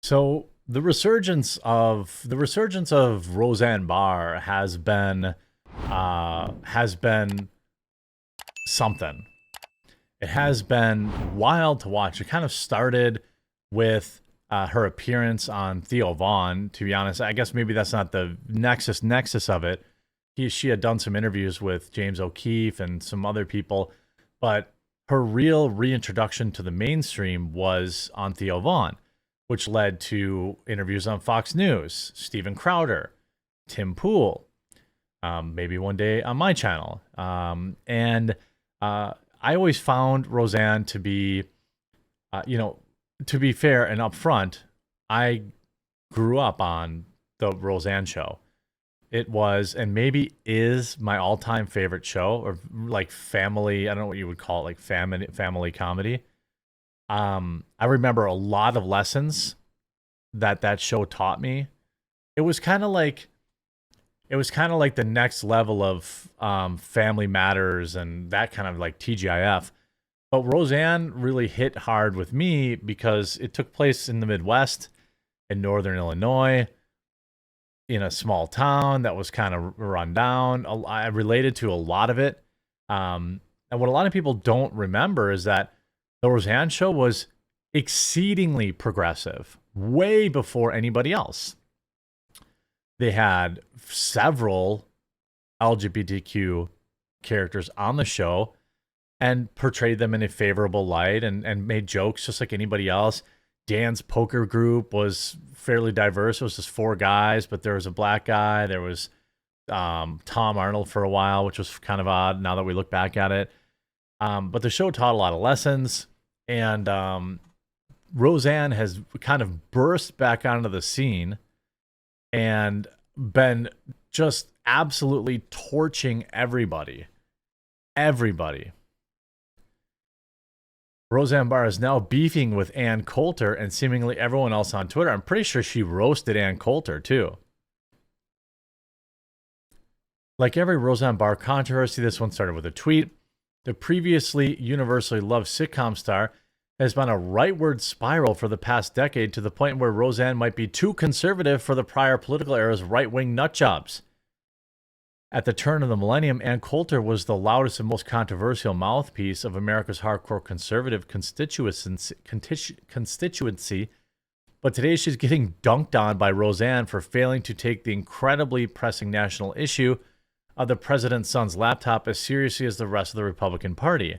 So the resurgence of Roseanne Barr has been something. It has been wild to watch. It kind of started with her appearance on Theo Von. To be honest, I guess maybe that's not the nexus of it. She had done some interviews with James O'Keefe and some other people, but her real reintroduction to the mainstream was on Theo Von, which led to interviews on Fox News, Steven Crowder, Tim Pool, maybe one day on my channel. And I always found Roseanne to be, to be fair and upfront, I grew up on the Roseanne show. It was, and maybe is, my all-time favorite show, or like family, I don't know what you would call it, like family comedy. I remember a lot of lessons that show taught me. It was kind of like the next level of Family Matters and that kind of like TGIF. But Roseanne really hit hard with me because it took place in the Midwest, in Northern Illinois, in a small town that was kind of run down. I related to a lot of it. And what a lot of people don't remember is that the Roseanne show was exceedingly progressive, way before anybody else. They had several LGBTQ characters on the show and portrayed them in a favorable light and made jokes just like anybody else. Dan's poker group was fairly diverse. It was just 4 guys, but there was a black guy. There was Tom Arnold for a while, which was kind of odd now that we look back at it. But the show taught a lot of lessons. And Roseanne has kind of burst back onto the scene and been just absolutely torching everybody. Everybody. Roseanne Barr is now beefing with Ann Coulter and seemingly everyone else on Twitter. I'm pretty sure she roasted Ann Coulter, too. Like every Roseanne Barr controversy, this one started with a tweet. The previously universally loved sitcom star has been a rightward spiral for the past decade to the point where Roseanne might be too conservative for the prior political era's right-wing nutjobs. At the turn of the millennium, Ann Coulter was the loudest and most controversial mouthpiece of America's hardcore conservative constituency, but today she's getting dunked on by Roseanne for failing to take the incredibly pressing national issue of the president's son's laptop as seriously as the rest of the Republican Party.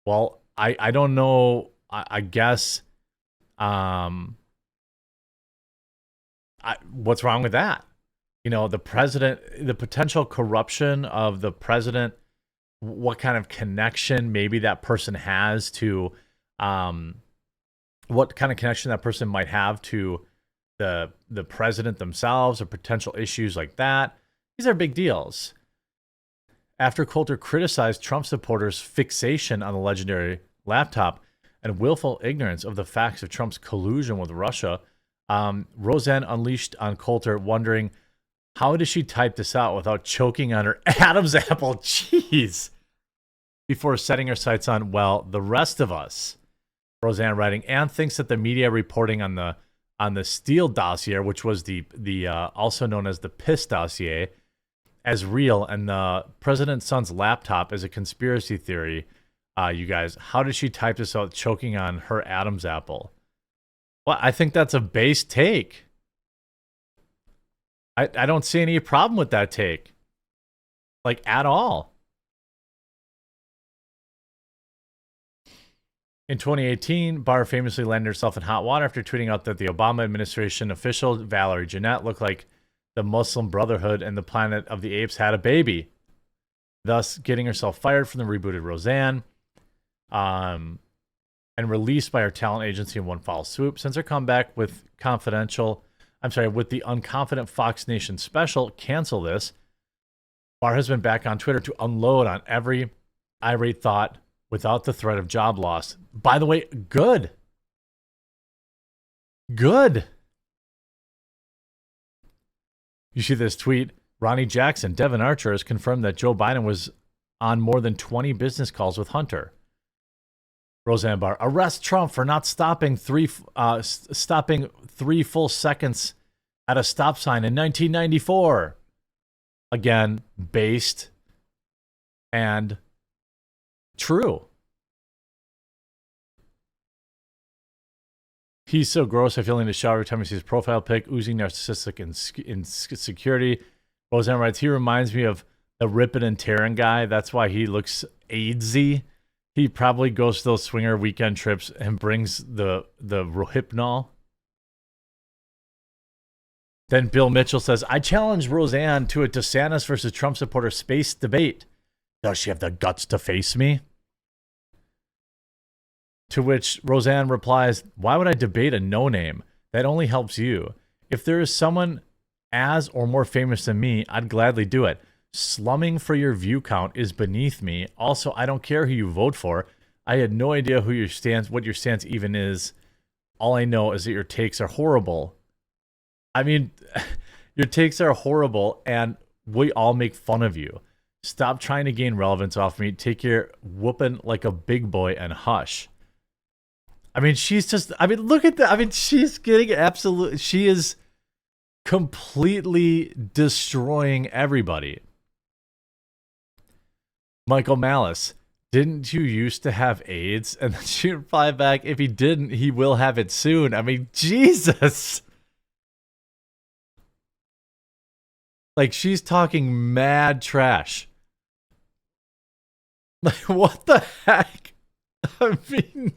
Well, I don't know. I guess what's wrong with that? You know, the president, the potential corruption of the president, what kind of connection maybe that person has to, what kind of connection that person might have to the president themselves, or potential issues like that. These are big deals. After Coulter criticized Trump supporters' fixation on the legendary laptop and willful ignorance of the facts of Trump's collusion with Russia, Roseanne unleashed on Coulter, wondering, how does she type this out without choking on her Adam's apple cheese? Before setting her sights on, well, the rest of us. Roseanne writing, Ann thinks that the media reporting on the Steele dossier, which was the also known as the Piss dossier, as real, and the president's son's laptop as a conspiracy theory. You guys, how did she type this out choking on her Adam's apple? Well, I think that's a base take. I don't see any problem with that take. Like, at all. In 2018, Barr famously landed herself in hot water after tweeting out that the Obama administration official, Valerie Jeanette, looked like the Muslim Brotherhood and the Planet of the Apes had a baby, thus getting herself fired from the rebooted Roseanne, and released by her talent agency in one foul swoop. Since her comeback with Confidential, with the unconfident Fox Nation special, cancel this. Barr has been back on Twitter to unload on every irate thought without the threat of job loss. By the way, good. Good. You see this tweet? Ronnie Jackson, Devin Archer has confirmed that Joe Biden was on more than 20 business calls with Hunter. Roseanne Barr, arrest Trump for not stopping three full seconds at a stop sign in 1994. Again, based and true. He's so gross, I feel in the shower every time he sees his profile pic, oozing narcissistic insecurity. Roseanne writes, he reminds me of the ripping and tearing guy. That's why he looks AIDSy. He probably goes to those swinger weekend trips and brings the Rohypnol. Then Bill Mitchell says, I challenge Roseanne to a DeSantis versus Trump supporter space debate. Does she have the guts to face me? To which Roseanne replies, why would I debate a no-name? That only helps you. If there is someone as or more famous than me, I'd gladly do it. Slumming for your view count is beneath me. Also, I don't care who you vote for. I had no idea what your stance even is. All I know is that your takes are horrible. I mean, your takes are horrible, and we all make fun of you. Stop trying to gain relevance off me. Take your whooping like a big boy and hush. I mean, she's just, I mean, look at that. I mean, she's getting she is completely destroying everybody. Michael Malice, didn't you used to have AIDS? And then she replied back, if he didn't, he will have it soon. I mean, Jesus. Like, she's talking mad trash. Like, what the heck? I mean,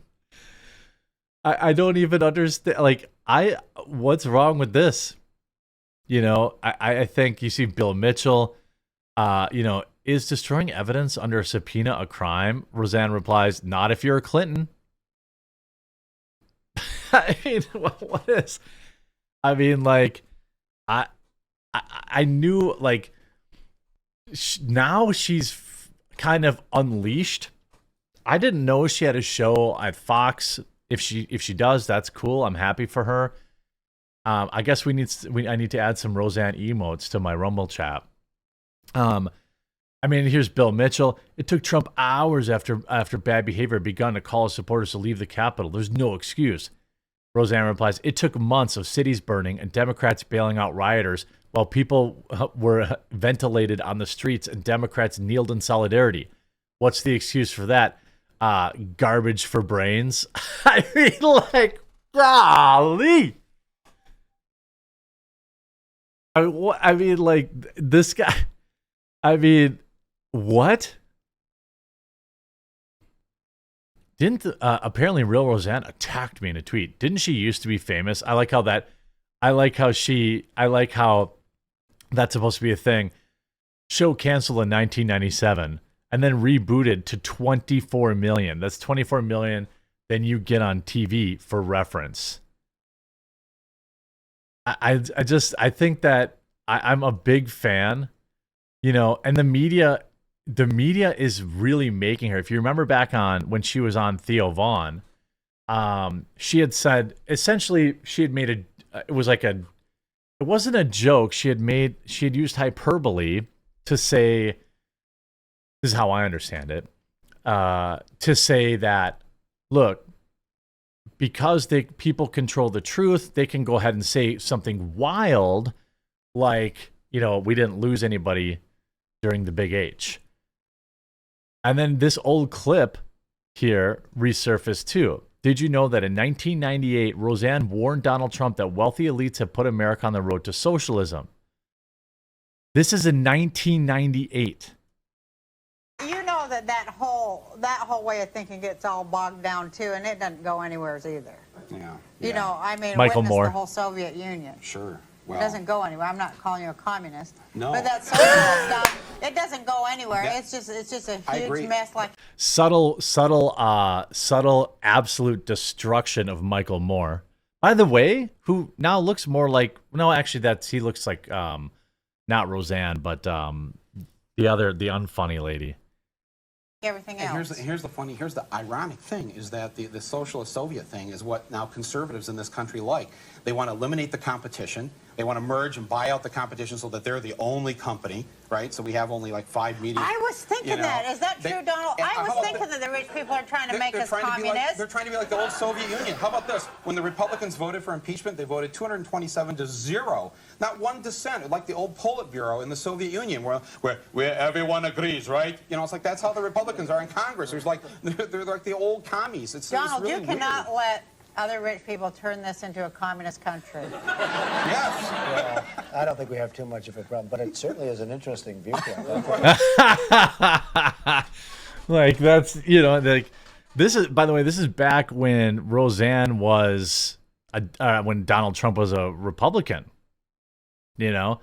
I don't even understand. Like, what's wrong with this? You know, I think you see Bill Mitchell, you know, is destroying evidence under a subpoena a crime? Roseanne replies, not if you're a Clinton. I mean, what is? I mean, like, I knew, like, now she's kind of unleashed. I didn't know she had a show at Fox. If she does, that's cool. I'm happy for her. I guess I need to add some Roseanne emotes to my Rumble chat. I mean, here's Bill Mitchell. It took Trump hours after bad behavior had begun to call his supporters to leave the Capitol. There's no excuse. Roseanne replies, it took months of cities burning and Democrats bailing out rioters while people were ventilated on the streets and Democrats kneeled in solidarity. What's the excuse for that? Garbage for brains. I mean, like, golly. I mean, like, this guy. I mean, what? Didn't apparently Real Roseanne attacked me in a tweet? Didn't she used to be famous? I like how that's supposed to be a thing. Show canceled in 1997 and then rebooted to 24 million. That's 24 million than you get on TV for reference. I think that I'm a big fan, you know, and the media is really making her. If you remember back on when she was on Theo Vaughn, she had said, essentially she had made it wasn't a joke. She had used hyperbole to say, this is how I understand it, to say that, look, because people control the truth, they can go ahead and say something wild, like, you know, we didn't lose anybody during the Big H. And then this old clip here resurfaced too. Did you know that in 1998, Roseanne warned Donald Trump that wealthy elites have put America on the road to socialism? This is in 1998. You know that whole way of thinking gets all bogged down too, and it doesn't go anywhere either. Yeah. You know, I mean, Michael witness Moore. the whole Soviet Union. Sure. Well, It doesn't go anywhere. I'm not calling you a communist. No. But that socialist stuff, it doesn't go anywhere. It's just a huge mess. Like subtle, absolute destruction of Michael Moore. By the way, who now looks more like, no, actually he looks like not Roseanne, but the unfunny lady. Everything else. Here's the ironic thing is that the socialist Soviet thing is what now conservatives in this country like. They want to eliminate the competition. They want to merge and buy out the competition so that they're the only company, right? So we have only like 5 media. I was thinking that. Is that true, Donald? I was thinking that the rich people are trying to make us communists. They're trying to be like the old Soviet Union. How about this? When the Republicans voted for impeachment, they voted 227-0. Not one dissent, like the old Politburo in the Soviet Union, where everyone agrees, right? You know, it's like that's how the Republicans are in Congress. They're like the old commies. Donald, really you cannot weird. let other rich people turn this into a communist country. Yes. Well, I don't think we have too much of a problem, but it certainly is an interesting viewpoint. Like that's, you know, like this is, by the way, this is back when Roseanne was when Donald Trump was a Republican. You know,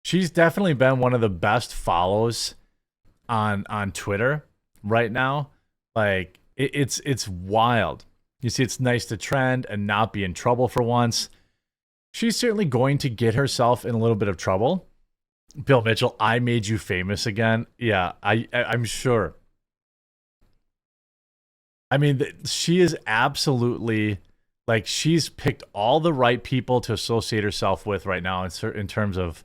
she's definitely been one of the best follows on Twitter right now. Like it's wild. You see, it's nice to trend and not be in trouble for once. She's certainly going to get herself in a little bit of trouble. Bill Mitchell, I made you famous again. Yeah, I'm sure. I mean, she is absolutely, like, she's picked all the right people to associate herself with right now in terms of,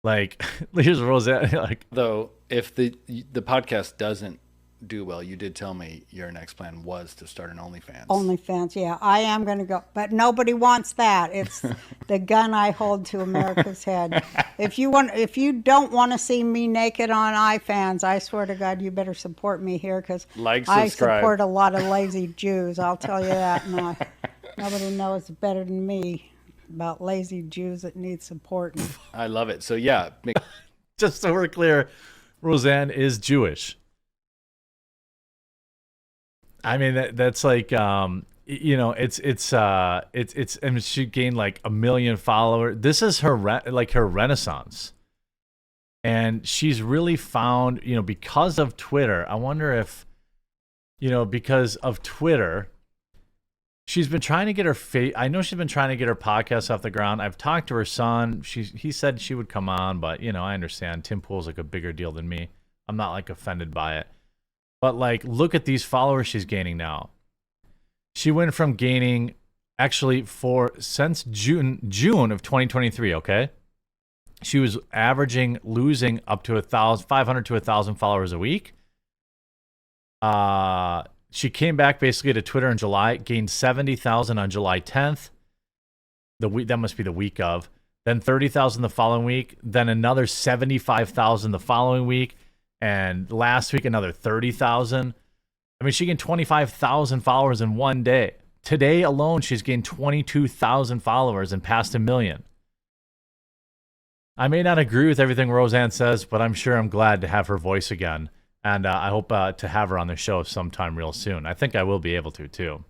like, here's Roseanne. Like, though, if the podcast doesn't do well, you did tell me your next plan was to start an OnlyFans. OnlyFans, yeah. I am going to go. But nobody wants that. It's the gun I hold to America's head. If you don't want to see me naked on iFans, I swear to God, you better support me here because I support a lot of lazy Jews. I'll tell you that. No, nobody knows better than me about lazy Jews that need support. I love it. So, yeah. Just so we're clear, Roseanne is Jewish. I mean, that's like, you know, it's, and she gained like 1 million followers. This is her renaissance. And she's really found, you know, because of Twitter, I wonder if, you know, because of Twitter, she's been trying to get I know she's been trying to get her podcast off the ground. I've talked to her son. He said she would come on, but, you know, I understand Tim Pool's like a bigger deal than me. I'm not like offended by it. But, like, look at these followers she's gaining now. She went from gaining, actually, since June of 2023, okay? She was losing up to 500 to 1,000 followers a week. She came back basically to Twitter in July, gained 70,000 on July 10th. That must be the week of. Then 30,000 the following week. Then another 75,000 the following week. And last week, another 30,000. I mean, she gained 25,000 followers in one day. Today alone, she's gained 22,000 followers and passed 1 million. I may not agree with everything Roseanne says, but I'm sure I'm glad to have her voice again. And I hope to have her on the show sometime real soon. I think I will be able to, too.